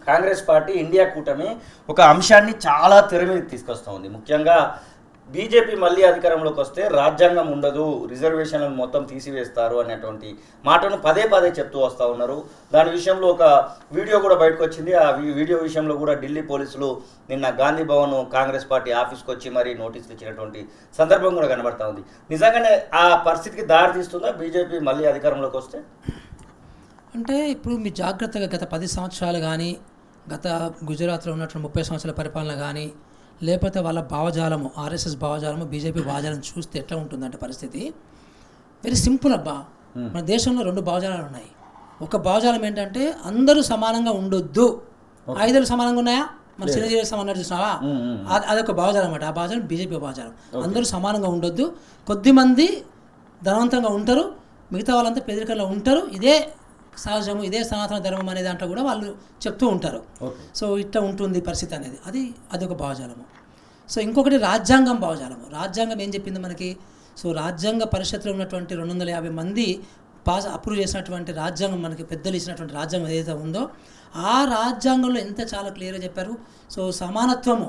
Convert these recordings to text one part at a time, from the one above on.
Congress party India కూటమి ఒక అంశాన్ని చాలా తెర మీద తీసుకొస్తూ ఉంది. ముఖ్యంగా బీజేపీ మళ్ళీ అధికారంలోకి వస్తే రాజ్యాంగం ఉండదు, రిజర్వేషన్లను మొత్తం తీసివేస్తారు అనేటువంటి మాటను పదే పదే చెప్తూ వస్తూ ఉన్నారు. దాని విషయంలో ఒక వీడియో కూడా బయటకు వచ్చింది. ఆ వీడియో విషయంలో కూడా ఢిల్లీ పోలీసులు నిన్న గాంధీ భవన్ కాంగ్రెస్ పార్టీ ఆఫీస్కి వచ్చి మరీ నోటీసులు ఇచ్చినటువంటి సందర్భం కూడా కనబడతా ఉంది. నిజంగానే ఆ పరిస్థితికి దారి తీస్తుందా బీజేపీ మళ్ళీ అధికారంలోకి వస్తే? అంటే ఇప్పుడు మీరు జాగ్రత్తగా గత 10 సంవత్సరాలు కానీ, గత గుజరాత్లో ఉన్నటువంటి 30 సంవత్సరాల పరిపాలన కానీ, లేకపోతే వాళ్ళ భావజాలము, ఆర్ఎస్ఎస్ భావజాలము, బీజేపీ భావజాలం చూస్తే ఎట్లా ఉంటుందంటే పరిస్థితి వెరీ సింపుల్ అబ్బా. మన దేశంలో 2 భావజాలాలు ఉన్నాయి. ఒక భావజాలం ఏంటంటే అందరూ సమానంగా ఉండొద్దు. ఆయుధాలు సమానంగా ఉన్నాయా? మన చిరంజీవి సమానం చూసినావా? అదొక భావజాలం అన్నమాట. ఆ భావజాలం బీజేపీ భావజాలం. అందరూ సమానంగా ఉండొద్దు, కొద్దిమంది ధనవంతంగా ఉంటారు, మిగతా వాళ్ళంతా పేదరికంలో ఉంటారు, ఇదే సహజము, ఇదే సనాతన ధర్మం అనే దాంట్లో కూడా వాళ్ళు చెప్తూ ఉంటారు. సో ఇట్లా ఉంటుంది పరిస్థితి అనేది, అదొక భావజాలము. సో ఇంకొకటి రాజ్యాంగం భావజాలము. రాజ్యాంగం ఏం చెప్పింది మనకి? సో రాజ్యాంగ పరిషత్లో ఉన్నటువంటి 250 మంది అప్రూవ్ చేసినటువంటి రాజ్యాంగం, మనకి పెద్దలు ఇచ్చినటువంటి రాజ్యాంగం ఏదైతే ఉందో ఆ రాజ్యాంగంలో ఎంత చాలా క్లియర్గా చెప్పారు. సో సమానత్వము,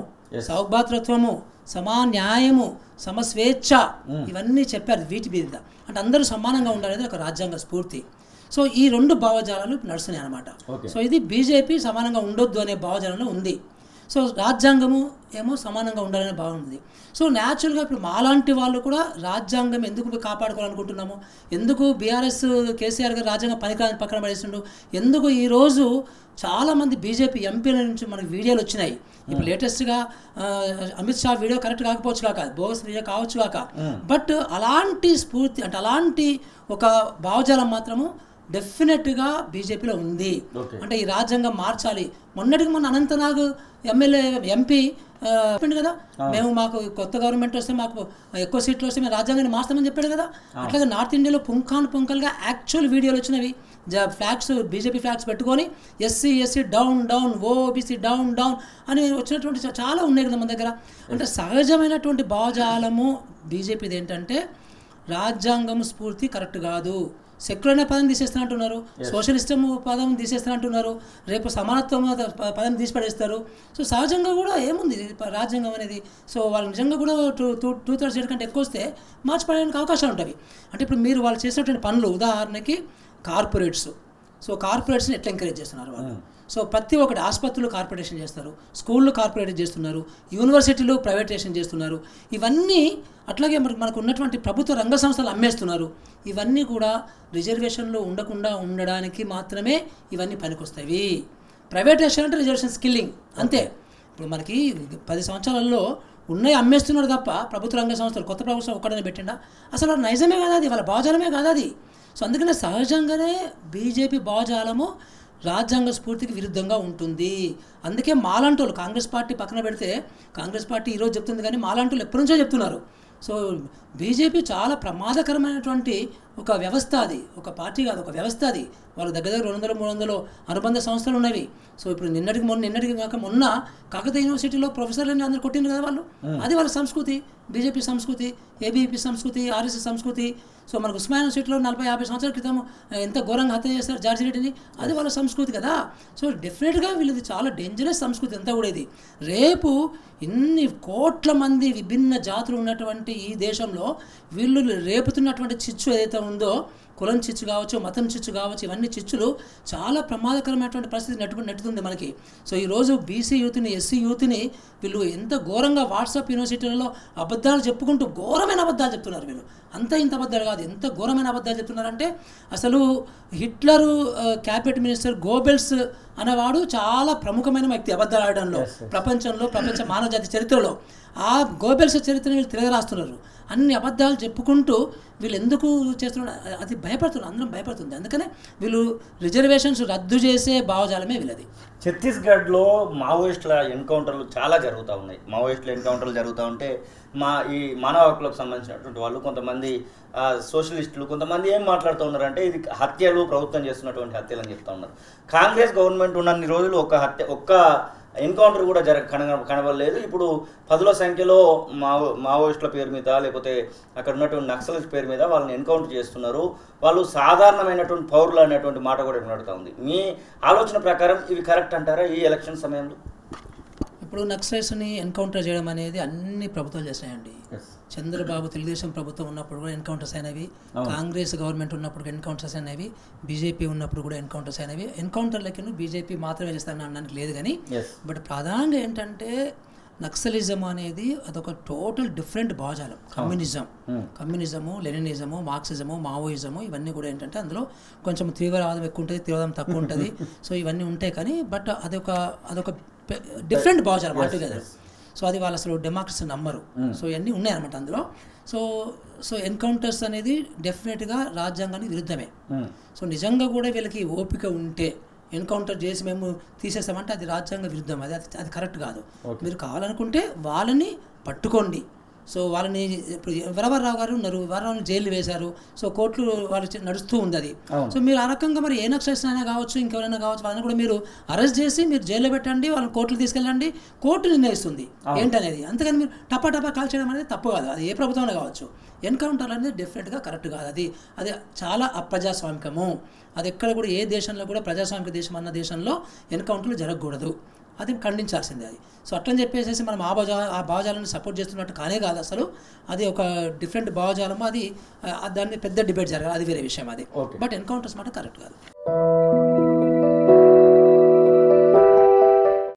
సౌభాతృత్వము, సమాన్యాయము, సమస్వేచ్ఛ ఇవన్నీ చెప్పారు. వీటి మీద అంటే అందరూ సమానంగా ఉండాలనేది ఒక రాజ్యాంగ స్ఫూర్తి. సో ఈ 2 భావజాలాలు నడుస్తున్నాయి అన్నమాట. సో ఇది బీజేపీ సమానంగా ఉండొద్దు అనే భావజాలంలో ఉంది. సో రాజ్యాంగము ఏమో సమానంగా ఉండాలనే భావన ఉంది. సో న్యాచురల్గా ఇప్పుడు మాలాంటి వాళ్ళు కూడా రాజ్యాంగం ఎందుకు కాపాడుకోవాలనుకుంటున్నాము, ఎందుకు బీఆర్ఎస్ కేసీఆర్ గారు రాజ్యాంగం పక్కన పడేస్తుండు, ఎందుకు ఈరోజు చాలామంది బీజేపీ ఎంపీల నుంచి మనకి వీడియోలు వచ్చినాయి. ఇప్పుడు లేటెస్ట్గా అమిత్ షా వీడియో కరెక్ట్ కాకపోవచ్చు కాక, బోగస్ వీడియో కావచ్చు కాక, బట్ అలాంటి స్ఫూర్తి అంటే అలాంటి ఒక భావజాలం మాత్రము డెఫినెట్గా బీజేపీలో ఉంది. అంటే ఈ రాజ్యాంగం మార్చాలి. మొన్నటికి మొన్న అనంతనాగ్ ఎంపీ చెప్పిండు కదా, మాకు కొత్త గవర్నమెంట్ వస్తే మాకు ఎక్కువ సీట్లు వస్తే మేము రాజ్యాంగాన్ని మార్స్తామని చెప్పాడు కదా. అట్లాగే నార్త్ ఇండియాలో పుంకలుగా యాక్చువల్ వీడియోలు వచ్చినవి, ఫ్లాగ్స్, బీజేపీ ఫ్లాగ్స్ పెట్టుకొని SC down down, OBC down down అని వచ్చినటువంటి చాలా ఉన్నాయి కదా మన దగ్గర. అంటే సహజమైనటువంటి భావజాలము బీజేపీది ఏంటంటే రాజ్యాంగం స్ఫూర్తి కరెక్ట్ కాదు, సెక్యులర్ అనే పదం తీసేస్తున్నట్టున్నారు, సోషలిస్టం పదం తీసేస్తున్నట్టున్నారు, రేపు సమానత్వం పదం తీసిపడేస్తారు. సో సహజంగా కూడా ఏముంది రాజ్యాంగం అనేది. సో వాళ్ళు నిజంగా కూడా 2/3 కంటే ఎక్కువ వస్తే మార్చిపడడానికి అవకాశాలు ఉంటాయి. అంటే ఇప్పుడు మీరు వాళ్ళు చేసినటువంటి పనులు, ఉదాహరణకి కార్పొరేట్స్, సో కార్పొరేట్స్ని ఎట్లా ఎంకరేజ్ చేస్తున్నారు వాళ్ళు. సో ప్రతి ఒక్కటి ఆసుపత్రులు కార్పొరేషన్ చేస్తారు, స్కూళ్ళు కార్పొరేట్ చేస్తున్నారు, యూనివర్సిటీలు ప్రైవేటైజేషన్ చేస్తున్నారు. ఇవన్నీ అట్లాగే మనకు ఉన్నటువంటి ప్రభుత్వ రంగ సంస్థలు అమ్మేస్తున్నారు. ఇవన్నీ కూడా రిజర్వేషన్లు ఉండకుండా ఉండడానికి మాత్రమే ఇవన్నీ పనికొస్తాయి. ప్రైవేటైజేషన్ అంటే రిజర్వేషన్ స్కిల్లింగ్ అంతే. ఇప్పుడు మనకి 10 సంవత్సరాలలో ఉన్నాయి అమ్మేస్తున్నారు తప్ప ప్రభుత్వ రంగ సంస్థలు కొత్త ప్రభుత్వం ఒక్కడనే పెట్టిండా? అసలు వాళ్ళ నైజమే కాదు అది, వాళ్ళ భావజాలమే కాదు అది. సో అందుకనే సహజంగానే బీజేపీ భావజాలము రాజ్యాంగ స్ఫూర్తికి విరుద్ధంగా ఉంటుంది. అందుకే మాలాంటోళ్ళు కాంగ్రెస్ పార్టీ పక్కన పెడితే, కాంగ్రెస్ పార్టీ ఈరోజు చెప్తుంది కానీ మాలాంటోళ్ళు ఎప్పటి నుంచో చెప్తున్నారు. సో బీజేపీ చాలా ప్రమాదకరమైనటువంటి ఒక వ్యవస్థ, అది ఒక పార్టీ కాదు, ఒక వ్యవస్థ అది. వాళ్ళ దగ్గర 200-300 అనుబంధ సంస్థలు ఉన్నవి. సో ఇప్పుడు నిన్నటికి కాక మొన్న కాకతీయ యూనివర్సిటీలో ప్రొఫెసర్లని అందరూ కొట్టింది కదా వాళ్ళు. అది వాళ్ళ సంస్కృతి, బీజేపీ సంస్కృతి, ఏబీపీ సంస్కృతి, ఆర్ఎస్ఎస్ సంస్కృతి. సో మనకు ఉస్మానియా యూనివర్సిటీలో 40-50 సంవత్సరాల క్రితం ఎంత ఘోరంగా హత్య చేస్తారు జార్జి రెడ్డిని, అది వాళ్ళ సంస్కృతి కదా. సో డెఫినెట్గా వీళ్ళది చాలా డేంజరస్ సంస్కృతి అంతా కూడా ఇది. రేపు ఇన్ని కోట్ల మంది విభిన్న జాతులు ఉన్నటువంటి ఈ దేశంలో వీళ్ళు రేపుతున్నటువంటి చిచ్చు ఏదైతే ఉందో, కులం చిచ్చు కావచ్చు, మతం చిచ్చు కావచ్చు, ఇవన్నీ చిచ్చులు చాలా ప్రమాదకరమైనటువంటి పరిస్థితి నెట్టుతుంది మనకి. సో ఈరోజు బీసీ యూత్ని, ఎస్సీ యూత్ని వీళ్ళు ఎంత ఘోరంగా వాట్సాప్ యూనివర్సిటీలలో అబద్ధాలు చెప్పుకుంటూ ఘోరమైన అబద్ధాలు చెప్తున్నారు. వీళ్ళు అంతా ఇంత అబద్ధాలు కాదు, ఎంత ఘోరమైన అబద్ధాలు చెప్తున్నారంటే అసలు హిట్లరు క్యాబినెట్ మినిస్టర్ గోబెల్స్ అనేవాడు చాలా ప్రముఖమైన వ్యక్తి అబద్ధాలు ఆడడంలో ప్రపంచ మానవ జాతి చరిత్రలో. ఆ గోబెల్స్ చరిత్రని వీళ్ళు తిరగరాస్తున్నారు. అన్ని అబద్ధాలు చెప్పుకుంటూ వీళ్ళు ఎందుకు చేస్తున్నారు, అది భయపడుతున్నారు, అందరం భయపడుతుంది. అందుకనే వీళ్ళు రిజర్వేషన్స్ రద్దు చేసే భావజాలమే వీళ్ళది. ఛత్తీస్గఢ్లో మావోయిస్టుల ఎన్కౌంటర్లు చాలా జరుగుతూ ఉన్నాయి. మావోయిస్టుల ఎన్కౌంటర్లు జరుగుతూ ఉంటే ఈ మానవ హక్కులకు సంబంధించినటువంటి వాళ్ళు, కొంతమంది సోషలిస్టులు, కొంతమంది ఏం మాట్లాడుతూ ఉన్నారంటే ఇది హత్యలు, ప్రభుత్వం చేస్తున్నటువంటి హత్యలు అని చెప్తా ఉన్నారు. కాంగ్రెస్ గవర్నమెంట్ ఉన్నన్ని రోజులు ఒక్క ఎన్కౌంటర్ కూడా కనబడలేదు. ఇప్పుడు పదుల సంఖ్యలో మావోయిస్టుల పేరు మీద లేకపోతే అక్కడ ఉన్నటువంటి నక్సలైట్స్ పేరు మీద వాళ్ళని ఎన్కౌంటర్ చేస్తున్నారు. వాళ్ళు సాధారణమైనటువంటి పౌరులు అనేటువంటి మాట కూడా వినడుతూ ఉంది. మీ ఆలోచన ప్రకారం ఇవి కరెక్ట్ అంటారా ఈ ఎలక్షన్ సమయంలో? ఇప్పుడు నక్సలైట్స్ని ఎన్కౌంటర్ చేయడం అనేది అన్ని ప్రభుత్వాలు చేసినాయండి. చంద్రబాబు తెలుగుదేశం ప్రభుత్వం ఉన్నప్పుడు కూడా ఎన్కౌంటర్స్ అయినవి, కాంగ్రెస్ గవర్నమెంట్ ఉన్నప్పుడు ఎన్కౌంటర్స్ అయినవి, బీజేపీ ఉన్నప్పుడు కూడా ఎన్కౌంటర్స్ అయినవి. ఎన్కౌంటర్లకి బీజేపీ మాత్రమే చేస్తారని అనడానికి లేదు కానీ, బట్ ప్రధానంగా ఏంటంటే నక్సలిజం అనేది అదొక టోటల్ డిఫరెంట్ భావజాలం. కమ్యూనిజము, లెనినిజము, మార్క్సిజము, మావోయిజము ఇవన్నీ కూడా ఏంటంటే అందులో కొంచెం తీవ్రవాదం ఎక్కువ ఉంటుంది, తీవ్రవాదం తక్కువ ఉంటుంది. సో ఇవన్నీ ఉంటాయి కానీ బట్ అదొక డిఫరెంట్ భావజాలం ఆల్టుగెదర్. సో అది వాళ్ళు అసలు డెమోక్రసీ నమ్మరు. సో ఇవన్నీ ఉన్నాయన్నమాట అందులో. సో ఎన్కౌంటర్స్ అనేది డెఫినెట్గా రాజ్యాంగానికి విరుద్ధమే. సో నిజంగా కూడా వీళ్ళకి ఓపిక ఉంటే ఎన్కౌంటర్ చేసి మేము తీసేస్తామంటే అది రాజ్యాంగ విరుద్ధం, అది కరెక్ట్ కాదు. మీరు కావాలనుకుంటే వాళ్ళని పట్టుకోండి. సో వాళ్ళని ఇప్పుడు వరవరరావు గారు ఉన్నారు, వరవరరావుని జైలు వేశారు. సో కోర్టులు వాళ్ళు నడుస్తూ ఉంది అది. సో మీరు ఆ రకంగా మరి ఏ నక్సలైట్స్ అయినా కావచ్చు, ఇంకెవరైనా కావచ్చు, వాళ్ళని కూడా మీరు అరెస్ట్ చేసి మీరు జైల్లో పెట్టండి, వాళ్ళని కోర్టులు తీసుకెళ్ళండి, కోర్టు నిర్ణయిస్తుంది ఏంటనేది. అంతేగాని మీరు టపా కాల్ చేయడం అనేది తప్పు కాదు, అది ఏ ప్రభుత్వంలో కావచ్చు. ఎన్కౌంటర్ అనేది డెఫినెట్గా కరెక్ట్ కాదు. అది చాలా అప్రజాస్వామికము. అది ఎక్కడ కూడా ఏ దేశంలో కూడా ప్రజాస్వామిక దేశం అన్న దేశంలో ఎన్కౌంటర్లు జరగకూడదు. అది ఖండించాల్సిందే అది. సో అట్లని చెప్పేసి మనం ఆ భావజాలను సపోర్ట్ చేస్తున్నట్టు కానే కాదు అసలు. అది ఒక డిఫరెంట్ భావజాలము. అది దాన్ని పెద్ద డిబేట్ జరగాలి, అది వేరే విషయం అది. బట్ ఎన్కౌంటర్స్ మాట కరెక్ట్ కాదు.